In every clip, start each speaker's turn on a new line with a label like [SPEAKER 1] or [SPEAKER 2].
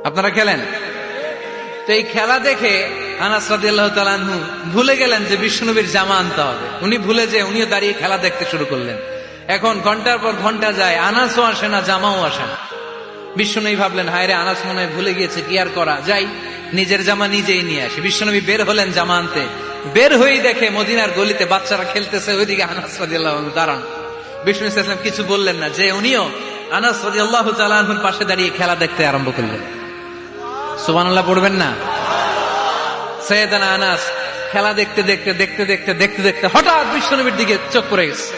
[SPEAKER 1] আপনারা খেলেন তো এই খেলা দেখে আনাস রাদিয়াল্লাহু তাআলা আনহু ভুলে গেলেন যে বিশ্বনবীর জামা আনতে হবে। উনি ভুলে যে উনিও দাঁড়িয়ে খেলা দেখতে শুরু করলেন। এখন ঘন্টার পর ঘন্টা যায়, আনাসও আসে না, জামাও আসে না। বিশ্বনবী ভাবলেন, হায় রে, আনাস মনে হয় ভুলে গিয়েছে, কি আর করা যাই, নিজের জামা নিজেই নিয়ে আসে। বিশ্বনবী বের হলেন জামা আনতে। বের হয়েই দেখে মদিনার গলিতে বাচ্চারা খেলতেছে, ওইদিকে আনাস রাদিয়াল্লাহু আনহু দাঁড়ান। বিষ্ণু ইসলাম কিছু বললেন না, যে উনিও আনাস রাদিয়াল্লাহু তাআলা আনহুর পাশে দাঁড়িয়ে খেলা দেখতে আরম্ভ করলেন। সুবহানাল্লাহ পড়বেন না? সাইয়েদানা আনাস খেলা দেখতে দেখতে দেখতে দেখতে দেখতে দেখতে হঠাৎ বিশ্বনবীর দিকে চোখ পড়ে গেছে।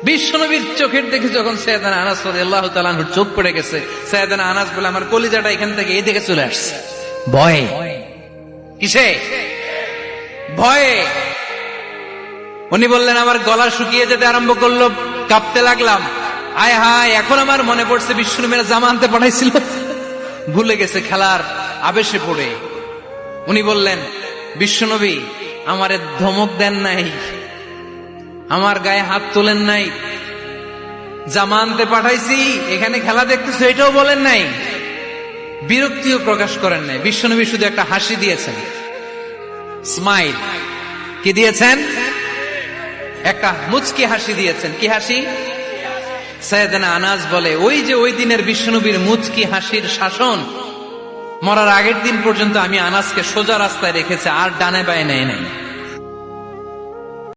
[SPEAKER 1] বিশ্বনবীর চোখের দেখে যখন সাইয়েদানা আনাস রাদিয়াল্লাহু তাআলা আনহুর চোখ পড়ে গেছে, সাইয়েদানা আনাস বলে, আমার কলিজাটা এখান থেকে এই দিকে চলে আসছে ভয়ে। কিসে? ভয়ে। উনি বললেন, আমার গলা শুকিয়ে যেতে আরম্ভ করলো, কাঁপতে লাগলাম। আয় হায়, এখন আমার মনে পড়ছে বিশ্বনবীর জামা আনতে পাঠাইছিল, ভুলে গেছে খেলার আবেশে পড়ে। উনি বললেন, বিশ্বনবী আমারে ধমক দেন নাই, আমার গায়ে হাত তোলেন নাই, জামা আনতে পাঠাইছি, এখানে খেলা দেখতেছো এটাও বলেন নাই, বিরক্তিও প্রকাশ করেন নাই। বিশ্বনবী শুধু একটা হাসি দিয়েছেন, স্মাইল। কি দিয়েছেন? একটা মুচকি হাসি দিয়েছেন। কি হাসি? সাইয়েদানা আনাস বলে, ওই যে ওই দিনের বিশ্বনবীর মুচকি হাসির শাসন মরার আগের দিন পর্যন্ত আমি আনাসকে সোজা রাস্তায় রেখেছে, আর ডানে বায়ে নেয় নাই।